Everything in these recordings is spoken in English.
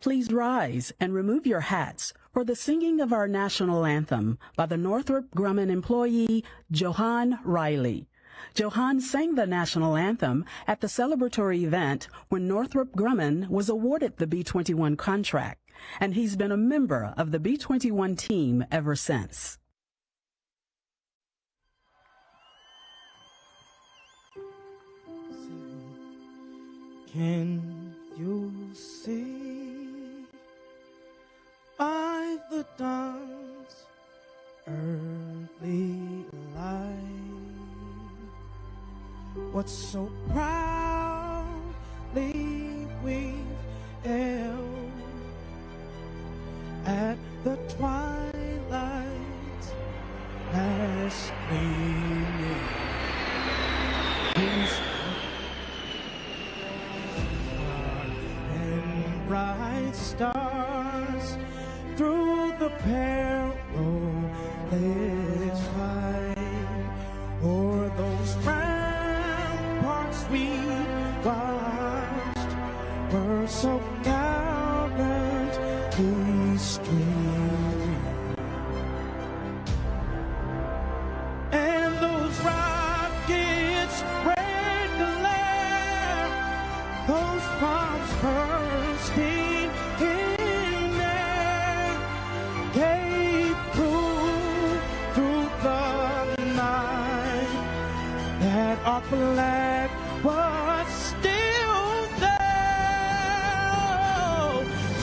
Please rise and remove your hats for the singing of our national anthem by the Northrop Grumman employee, Johan Riley. Johan sang the national anthem at the celebratory event when Northrop Grumman was awarded the B-21 contract, and he's been a member of the B-21 team ever since. Can you see by the dawn's early light what so proudly we've held at the twilight's last gleaming? Bright stars through the perilous fight, o'er those ramparts we watched were so gallantly streaming, and those rockets' red glare, those bombs bursting in air, gave proof through the night that our flag was still there.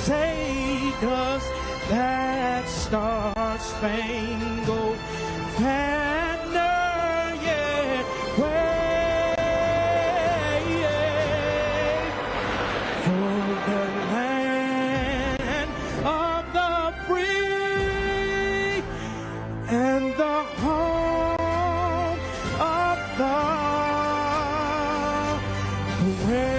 Say, does that star-spangled banner yet wave for the land of the free and the home of the brave?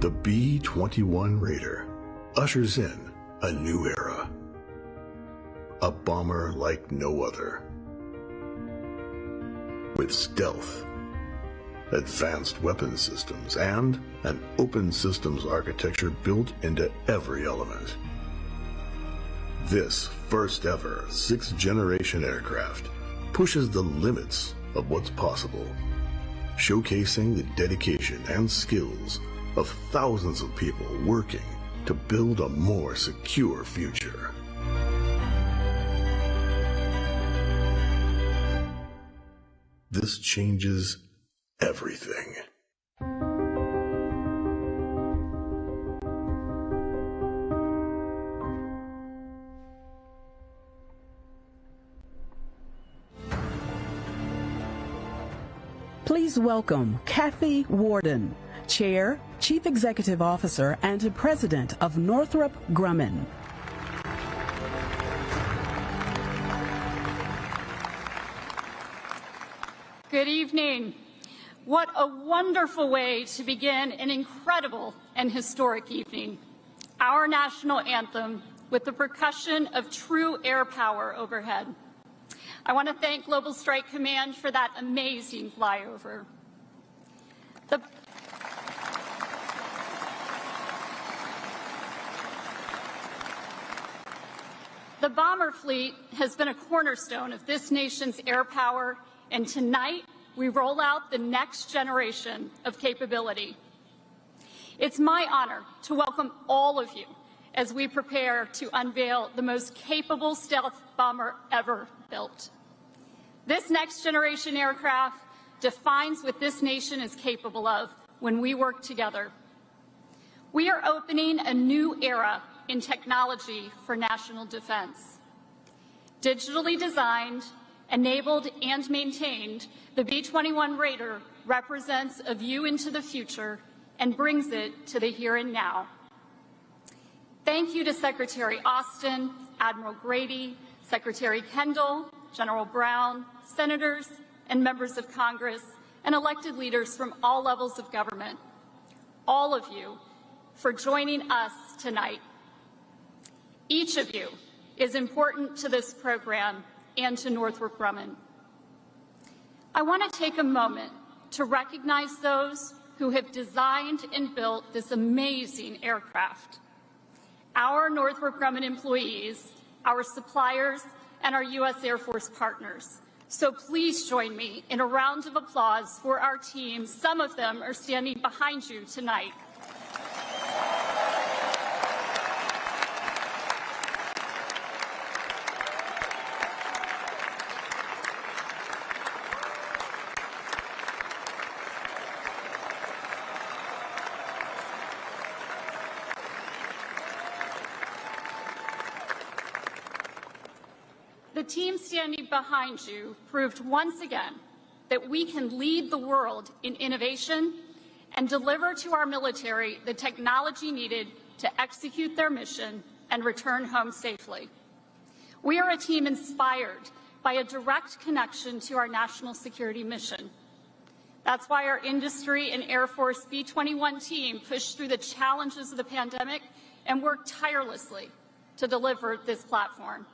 The B-21 Raider ushers in a new era. A bomber like no other. With stealth, advanced weapon systems, and an open systems architecture built into every element. This first ever 6th generation aircraft pushes the limits of what's possible, showcasing the dedication and skills of thousands of people working to build a more secure future. This changes everything. Please welcome Kathy Warden, Chair, Chief Executive Officer, and President of Northrop Grumman. Good evening. What a wonderful way to begin an incredible and historic evening. Our national anthem with the percussion of true air power overhead. I want to thank Global Strike Command for that amazing flyover. The bomber fleet has been a cornerstone of this nation's air power, and tonight we roll out the next generation of capability. It's my honor to welcome all of you as we prepare to unveil the most capable stealth bomber ever built. This next generation aircraft defines what this nation is capable of when we work together. We are opening a new era in technology for national defense. Digitally designed, enabled, and maintained, the B-21 Raider represents a view into the future and brings it to the here and now. Thank you to Secretary Austin, Admiral Grady, Secretary Kendall, General Brown, senators, and members of Congress, and elected leaders from all levels of government, all of you, for joining us tonight. Each of you is important to this program and to Northrop Grumman. I want to take a moment to recognize those who have designed and built this amazing aircraft. Our Northrop Grumman employees, our suppliers, and our U.S. Air Force partners. So please join me in a round of applause for our team. Some of them are standing behind you tonight. The team standing behind you proved once again that we can lead the world in innovation and deliver to our military the technology needed to execute their mission and return home safely. We are a team inspired by a direct connection to our national security mission. That's why our industry and Air Force B-21 team pushed through the challenges of the pandemic and worked tirelessly to deliver this platform.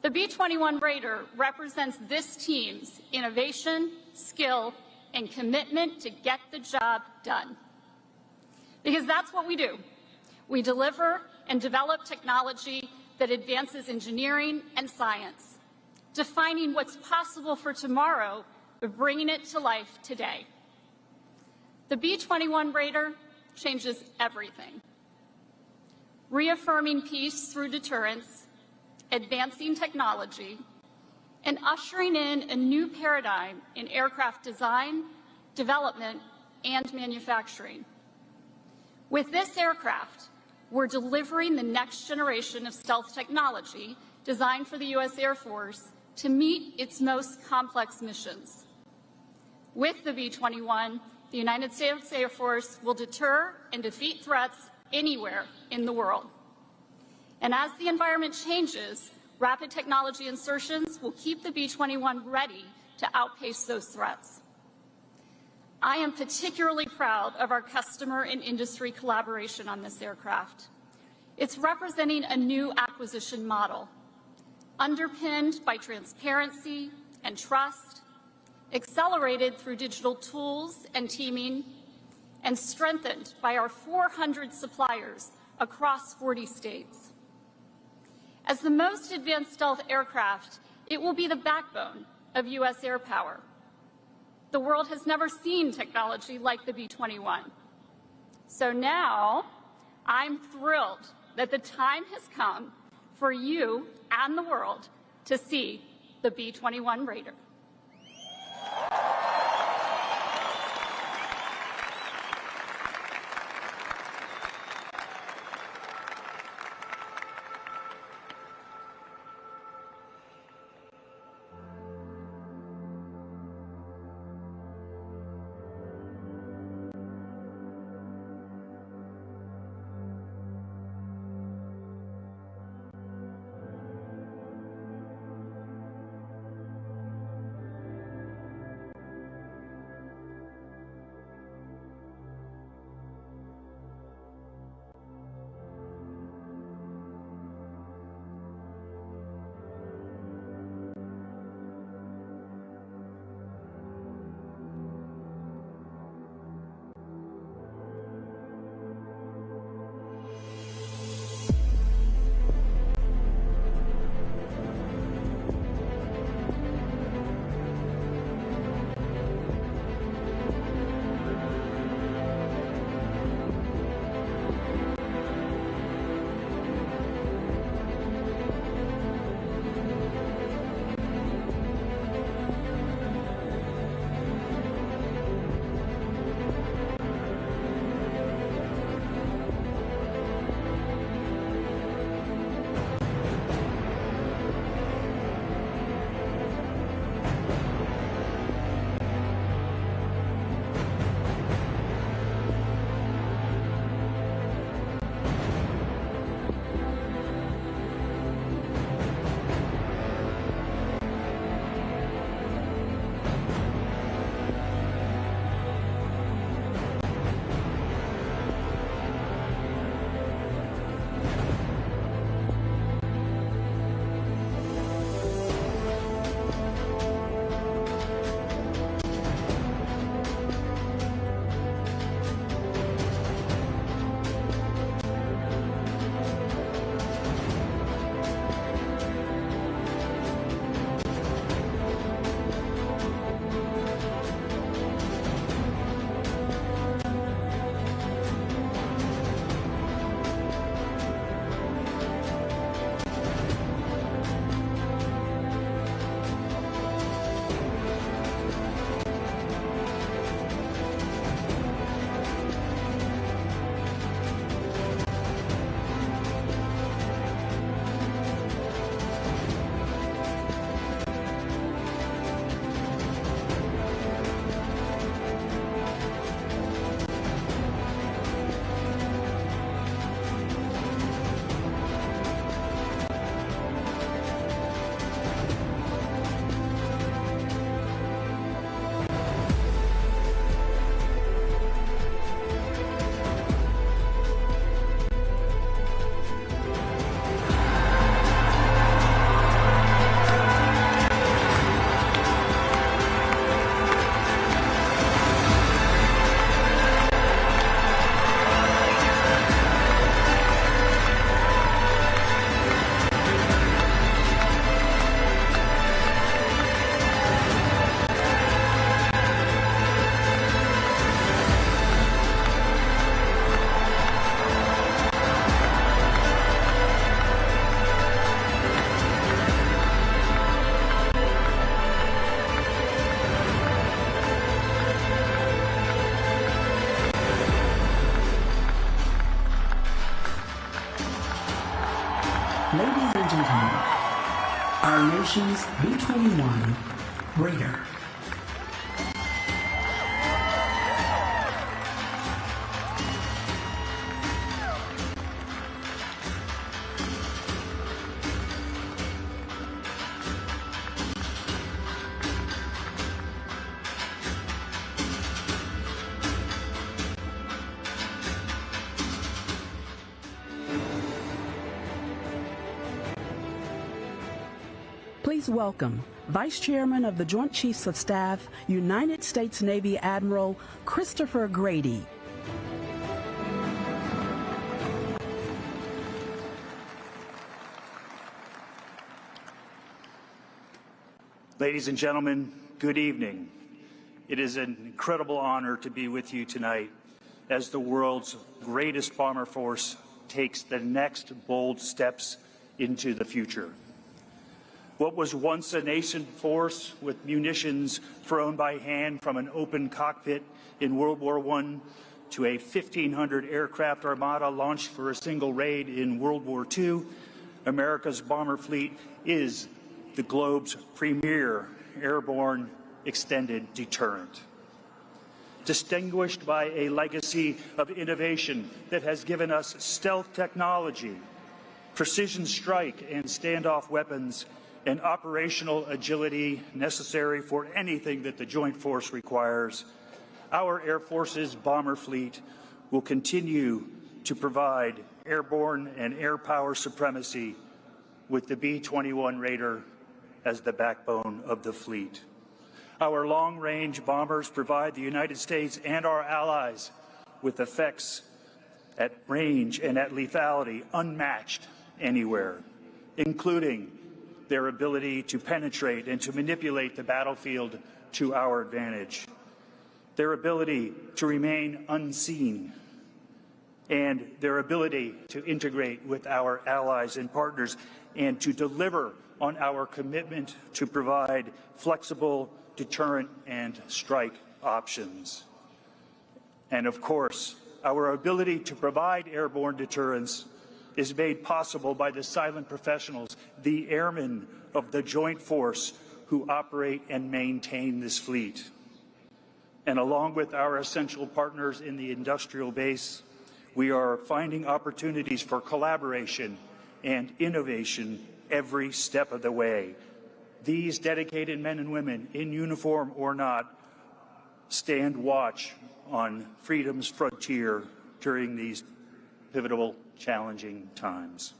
The B-21 Raider represents this team's innovation, skill, and commitment to get the job done. Because that's what we do. We deliver and develop technology that advances engineering and science, defining what's possible for tomorrow, but bringing it to life today. The B-21 Raider changes everything. Reaffirming peace through deterrence, advancing technology, and ushering in a new paradigm in aircraft design, development, and manufacturing. With this aircraft, we're delivering the next generation of stealth technology designed for the U.S. Air Force to meet its most complex missions. With the B-21, the United States Air Force will deter and defeat threats anywhere in the world. And as the environment changes, rapid technology insertions will keep the B-21 ready to outpace those threats. I am particularly proud of our customer and industry collaboration on this aircraft. It's representing a new acquisition model, underpinned by transparency and trust, accelerated through digital tools and teaming, and strengthened by our 400 suppliers across 40 states. As the most advanced stealth aircraft, it will be the backbone of U.S. air power. The world has never seen technology like the B-21. So now, I'm thrilled that the time has come for you and the world to see the B-21 Raider. Ladies and gentlemen, our nation's B-21 Raider. Please welcome Vice Chairman of the Joint Chiefs of Staff, United States Navy Admiral Christopher Grady. Ladies and gentlemen, good evening. It is an incredible honor to be with you tonight as the world's greatest bomber force takes the next bold steps into the future. What was once a nascent force with munitions thrown by hand from an open cockpit in World War I to a 1,500 aircraft armada launched for a single raid in World War II, America's bomber fleet is the globe's premier airborne extended deterrent. Distinguished by a legacy of innovation that has given us stealth technology, precision strike and standoff weapons, and operational agility necessary for anything that the Joint Force requires, our Air Force's bomber fleet will continue to provide airborne and air power supremacy with the B-21 Raider as the backbone of the fleet. Our long-range bombers provide the United States and our allies with effects at range and at lethality unmatched anywhere, including their ability to penetrate and to manipulate the battlefield to our advantage, their ability to remain unseen, and their ability to integrate with our allies and partners and to deliver on our commitment to provide flexible deterrent and strike options. And of course, our ability to provide airborne deterrence is made possible by the silent professionals, the airmen of the Joint Force who operate and maintain this fleet. And along with our essential partners in the industrial base, we are finding opportunities for collaboration and innovation every step of the way. These dedicated men and women, in uniform or not, stand watch on freedom's frontier during these pivotal, challenging times.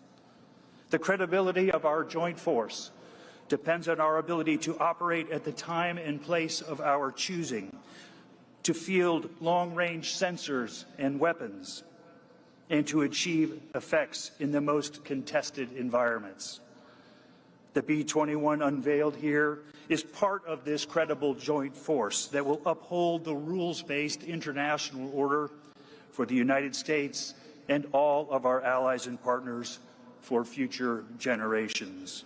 The credibility of our joint force depends on our ability to operate at the time and place of our choosing, to field long-range sensors and weapons, and to achieve effects in the most contested environments. The B-21 unveiled here is part of this credible joint force that will uphold the rules-based international order for the United States and all of our allies and partners for future generations.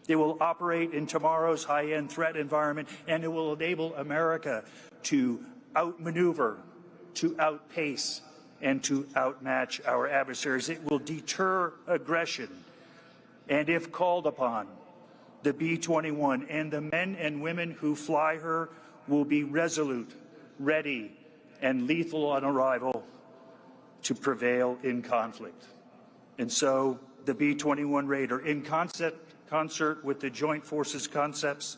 It will operate in tomorrow's high-end threat environment, and it will enable America to outmaneuver, to outpace, and to outmatch our adversaries. It will deter aggression, and if called upon, the B-21 and the men and women who fly her will be resolute, ready, and lethal on arrival to prevail in conflict. And so the B-21 Raider, in concert with the Joint Forces concepts,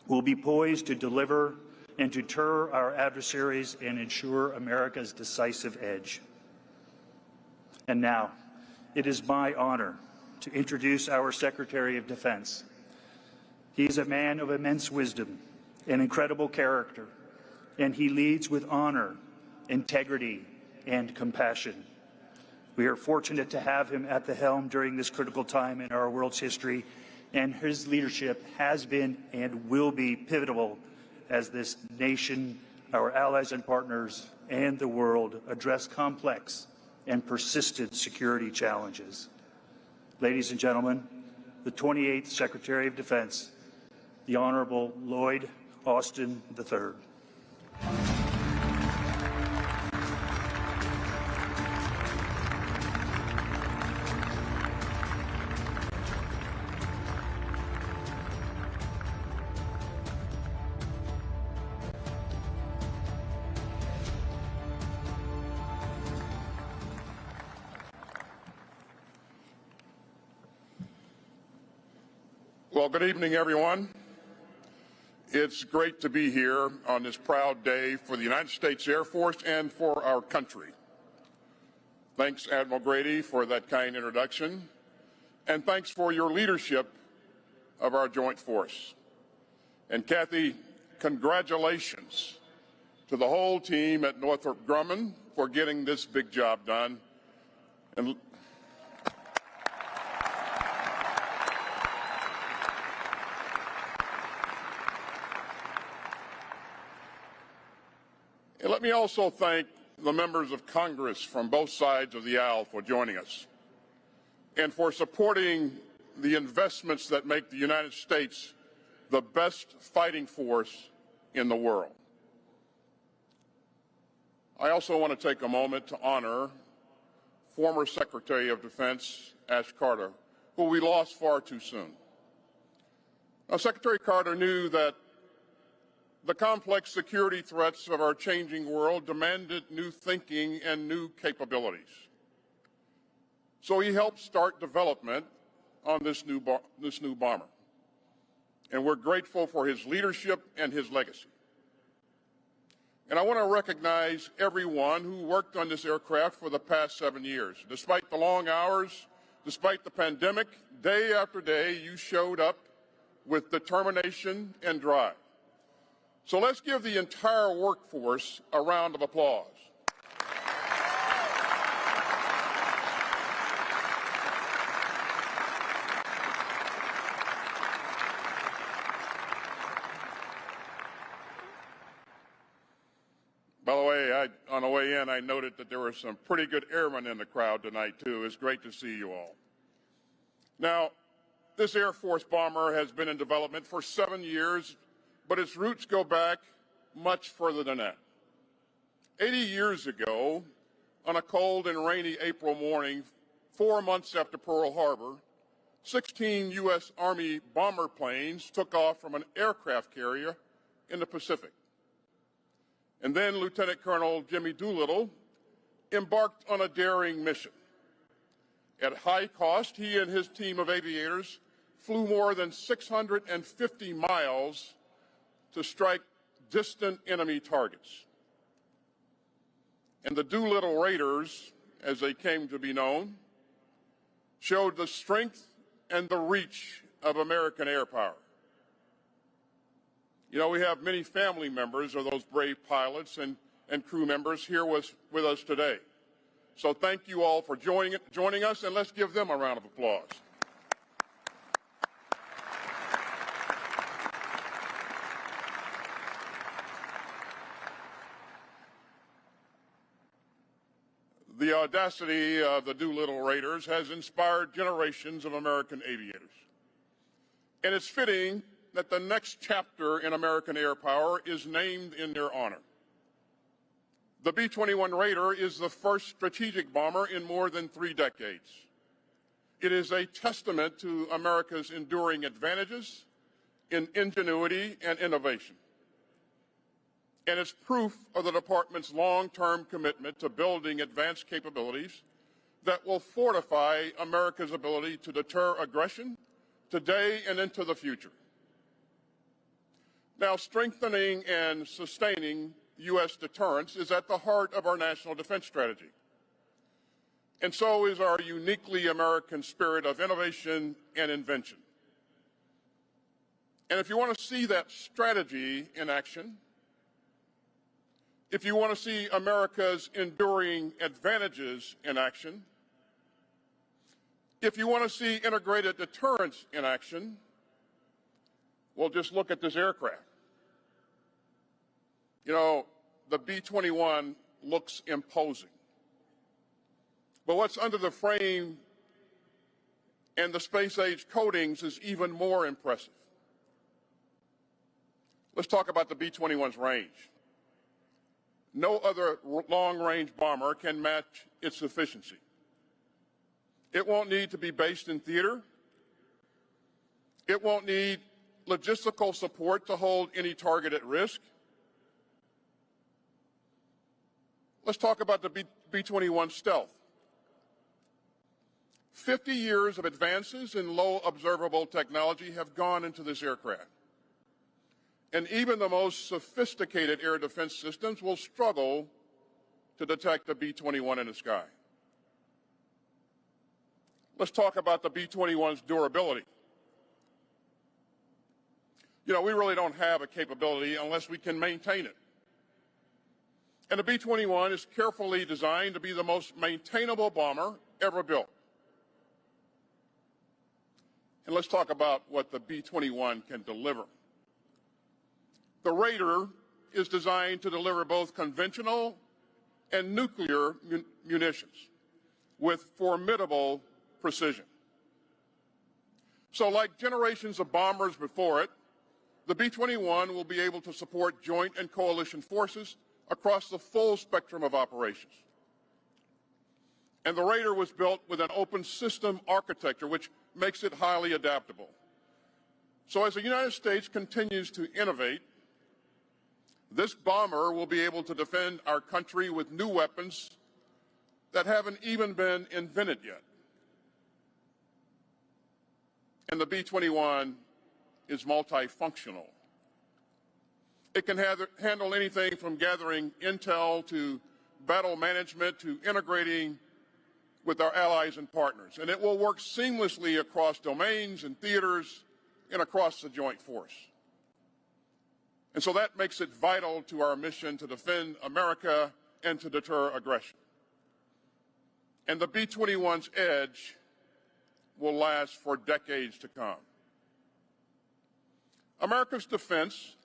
will be poised to deliver and deter our adversaries and ensure America's decisive edge. And now, it is my honor to introduce our Secretary of Defense. He is a man of immense wisdom and incredible character, and he leads with honor, integrity, and compassion. We are fortunate to have him at the helm during this critical time in our world's history, and his leadership has been and will be pivotal as this nation, our allies and partners, and the world address complex and persistent security challenges. Ladies and gentlemen, the 28th Secretary of Defense, the Honorable Lloyd Austin III. Well, good evening, everyone. It's great to be here on this proud day for the United States Air Force and for our country. Thanks, Admiral Grady, for that kind introduction, and thanks for your leadership of our joint force. And Kathy, congratulations to the whole team at Northrop Grumman for getting this big job done. And let me also thank the members of Congress from both sides of the aisle for joining us and for supporting the investments that make the United States the best fighting force in the world. I also want to take a moment to honor former Secretary of Defense Ash Carter, who we lost far too soon. Now, Secretary Carter knew that the complex security threats of our changing world demanded new thinking and new capabilities. So he helped start development on this new bomber. And we're grateful for his leadership and his legacy. And I want to recognize everyone who worked on this aircraft for the past 7 years. Despite the long hours, despite the pandemic, day after day, you showed up with determination and drive. So let's give the entire workforce a round of applause. By the way, on the way in, I noted that there were some pretty good airmen in the crowd tonight, too. It's great to see you all. Now, this Air Force bomber has been in development for 7 years, but its roots go back much further than that. 80 years ago, on a cold and rainy April morning, 4 months after Pearl Harbor, 16 U.S. Army bomber planes took off from an aircraft carrier in the Pacific. And then Lieutenant Colonel Jimmy Doolittle embarked on a daring mission. At high cost, he and his team of aviators flew more than 650 miles to strike distant enemy targets. And the Doolittle Raiders, as they came to be known, showed the strength and the reach of American air power. You know, we have many family members of those brave pilots and crew members here with us today. So thank you all for joining us, and let's give them a round of applause. The audacity of the Doolittle Raiders has inspired generations of American aviators. And it's fitting that the next chapter in American air power is named in their honor. The B-21 Raider is the first strategic bomber in more than 3 decades. It is a testament to America's enduring advantages in ingenuity and innovation. And it's proof of the department's long-term commitment to building advanced capabilities that will fortify America's ability to deter aggression today and into the future. Now, strengthening and sustaining U.S. deterrence is at the heart of our national defense strategy. And so is our uniquely American spirit of innovation and invention. And if you want to see that strategy in action, if you want to see America's enduring advantages in action, if you want to see integrated deterrence in action, well, just look at this aircraft. You know, the B-21 looks imposing. But what's under the frame and the space-age coatings is even more impressive. Let's talk about the B-21's range. No other long-range bomber can match its efficiency. It won't need to be based in theater. It won't need logistical support to hold any target at risk. Let's talk about the B-21 stealth. 50 years of advances in low observable technology have gone into this aircraft. And even the most sophisticated air defense systems will struggle to detect a B-21 in the sky. Let's talk about the B-21's durability. You know, we really don't have a capability unless we can maintain it. And the B-21 is carefully designed to be the most maintainable bomber ever built. And let's talk about what the B-21 can deliver. The Raider is designed to deliver both conventional and nuclear munitions with formidable precision. So like generations of bombers before it, the B-21 will be able to support joint and coalition forces across the full spectrum of operations. And the Raider was built with an open system architecture, which makes it highly adaptable. So as the United States continues to innovate, this bomber will be able to defend our country with new weapons that haven't even been invented yet. And the B-21 is multifunctional. It can handle anything from gathering intel to battle management to integrating with our allies and partners. And it will work seamlessly across domains and theaters and across the joint force. And so that makes it vital to our mission to defend America and to deter aggression. And the B-21's edge will last for decades to come. America's defense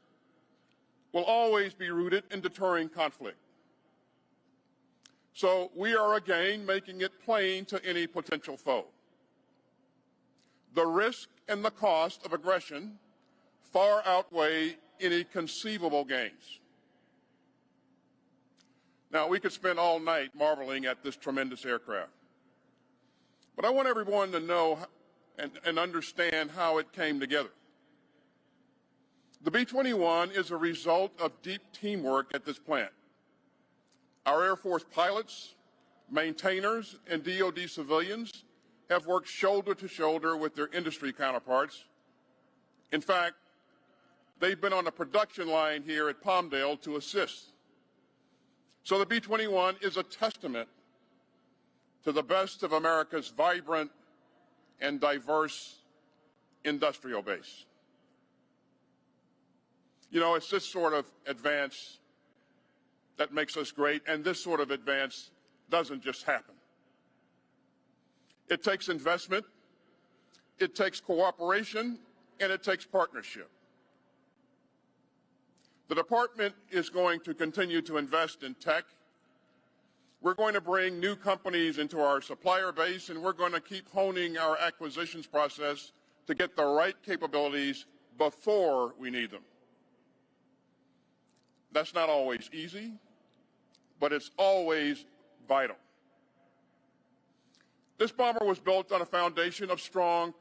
will always be rooted in deterring conflict. So we are again making it plain to any potential foe. The risk and the cost of aggression far outweigh any conceivable gains. Now, we could spend all night marveling at this tremendous aircraft. But I want everyone to know and understand how it came together. The B-21 is a result of deep teamwork at this plant. Our Air Force pilots, maintainers, and DoD civilians have worked shoulder to shoulder with their industry counterparts. In fact, they've been on the production line here at Palmdale to assist. So the B-21 is a testament to the best of America's vibrant and diverse industrial base. You know, it's this sort of advance that makes us great, and this sort of advance doesn't just happen. It takes investment, it takes cooperation, and it takes partnership. The department is going to continue to invest in tech. We're going to bring new companies into our supplier base, and we're going to keep honing our acquisitions process to get the right capabilities before we need them. That's not always easy, but it's always vital. This bomber was built on a foundation of strong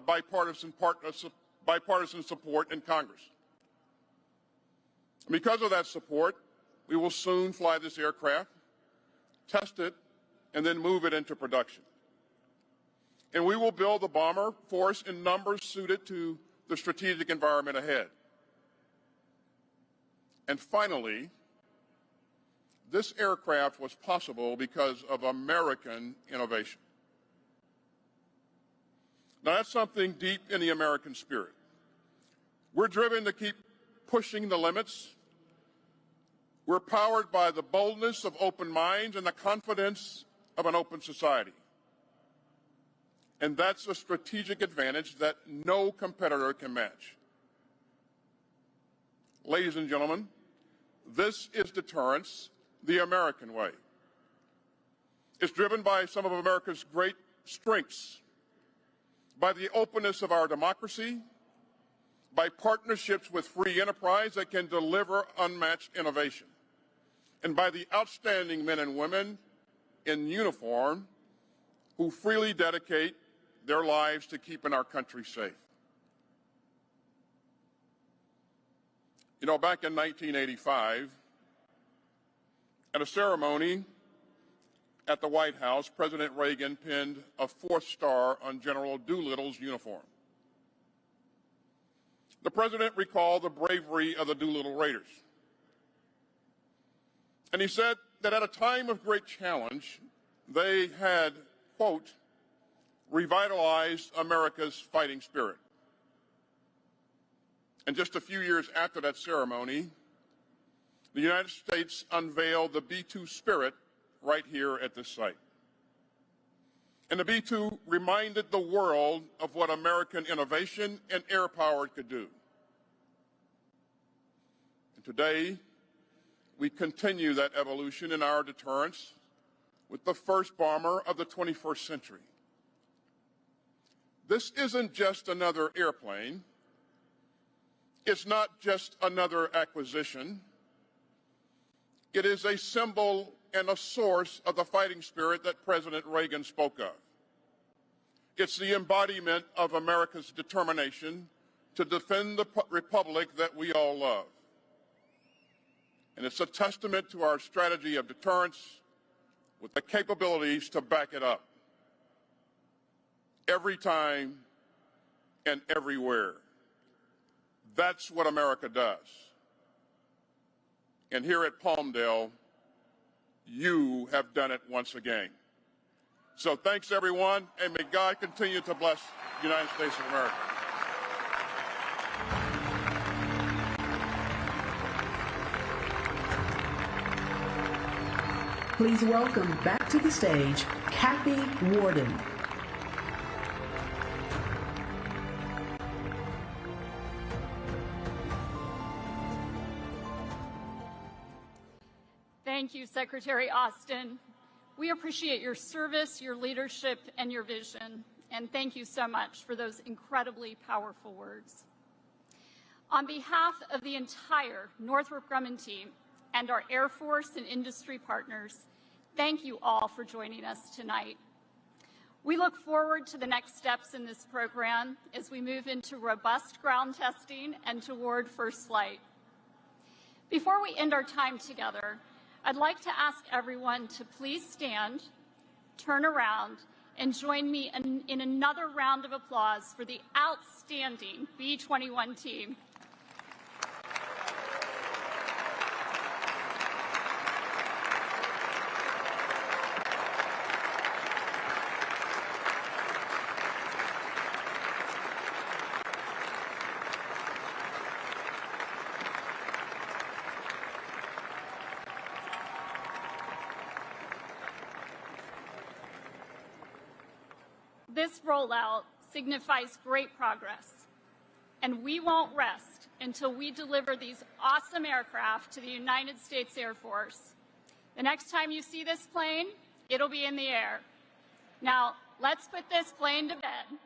bipartisan support in Congress. And because of that support, we will soon fly this aircraft, test it, and then move it into production. And we will build the bomber force in numbers suited to the strategic environment ahead. And finally, this aircraft was possible because of American innovation. Now, that's something deep in the American spirit. We're driven to keep pushing the limits. We're powered by the boldness of open minds and the confidence of an open society. And that's a strategic advantage that no competitor can match. Ladies and gentlemen, this is deterrence the American way. It's driven by some of America's great strengths, by the openness of our democracy, by partnerships with free enterprise that can deliver unmatched innovation, and by the outstanding men and women in uniform who freely dedicate their lives to keeping our country safe. You know, back in 1985, at a ceremony at the White House, President Reagan pinned a 4th star on General Doolittle's uniform. The president recalled the bravery of the Doolittle Raiders. And he said that at a time of great challenge, they had, quote, revitalized America's fighting spirit. And just a few years after that ceremony, the United States unveiled the B-2 Spirit right here at this site. And the B-2 reminded the world of what American innovation and air power could do. And today, we continue that evolution in our deterrence with the first bomber of the 21st century. This isn't just another airplane. It's not just another acquisition. It is a symbol and a source of the fighting spirit that President Reagan spoke of. It's the embodiment of America's determination to defend the republic that we all love. And it's a testament to our strategy of deterrence with the capabilities to back it up. Every time and everywhere. That's what America does. And here at Palmdale, you have done it once again. So thanks, everyone, and may God continue to bless the United States of America. Please welcome back to the stage, Kathy Warden. Thank you, Secretary Austin. We appreciate your service, your leadership, and your vision. And thank you so much for those incredibly powerful words. On behalf of the entire Northrop Grumman team and our Air Force and industry partners, thank you all for joining us tonight. We look forward to the next steps in this program as we move into robust ground testing and toward first flight. Before we end our time together, I'd like to ask everyone to please stand, turn around, and join me in another round of applause for the outstanding B-21 team. This rollout signifies great progress, and we won't rest until we deliver these awesome aircraft to the United States Air Force. The next time you see this plane, it'll be in the air. Now, let's put this plane to bed.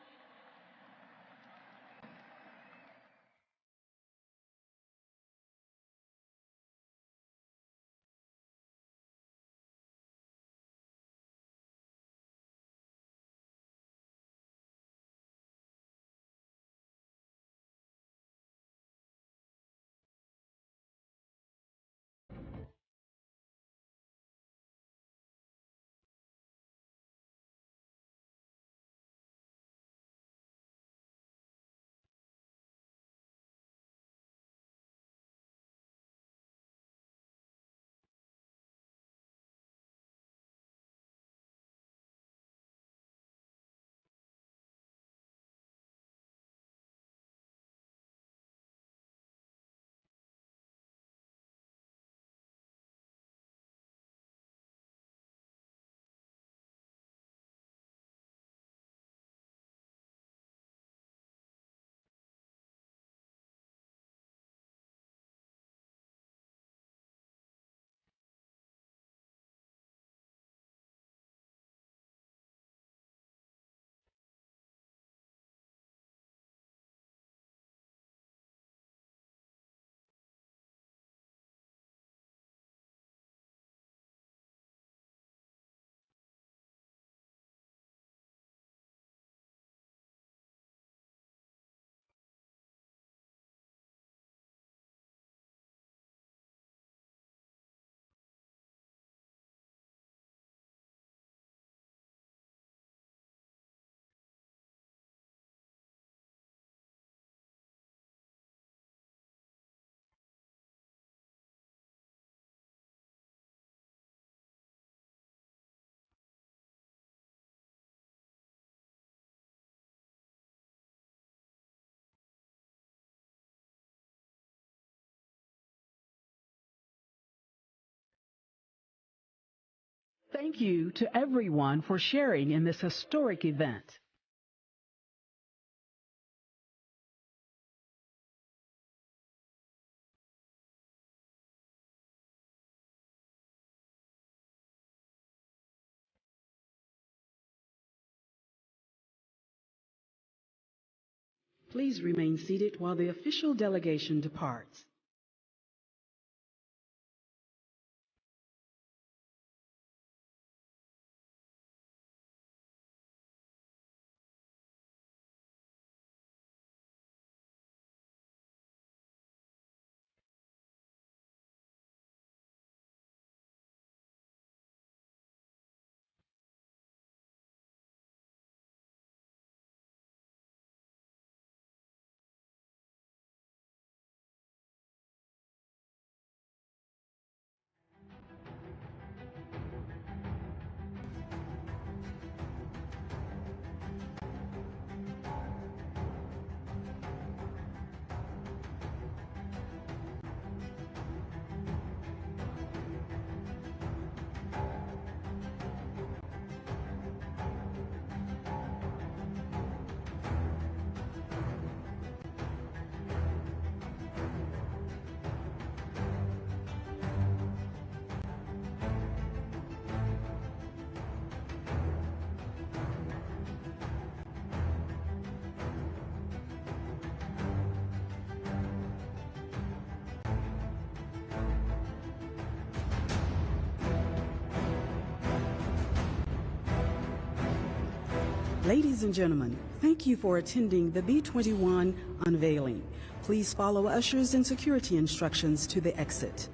Thank you to everyone for sharing in this historic event. Please remain seated while the official delegation departs. Ladies and gentlemen, thank you for attending the B-21 unveiling. Please follow ushers and security instructions to the exit.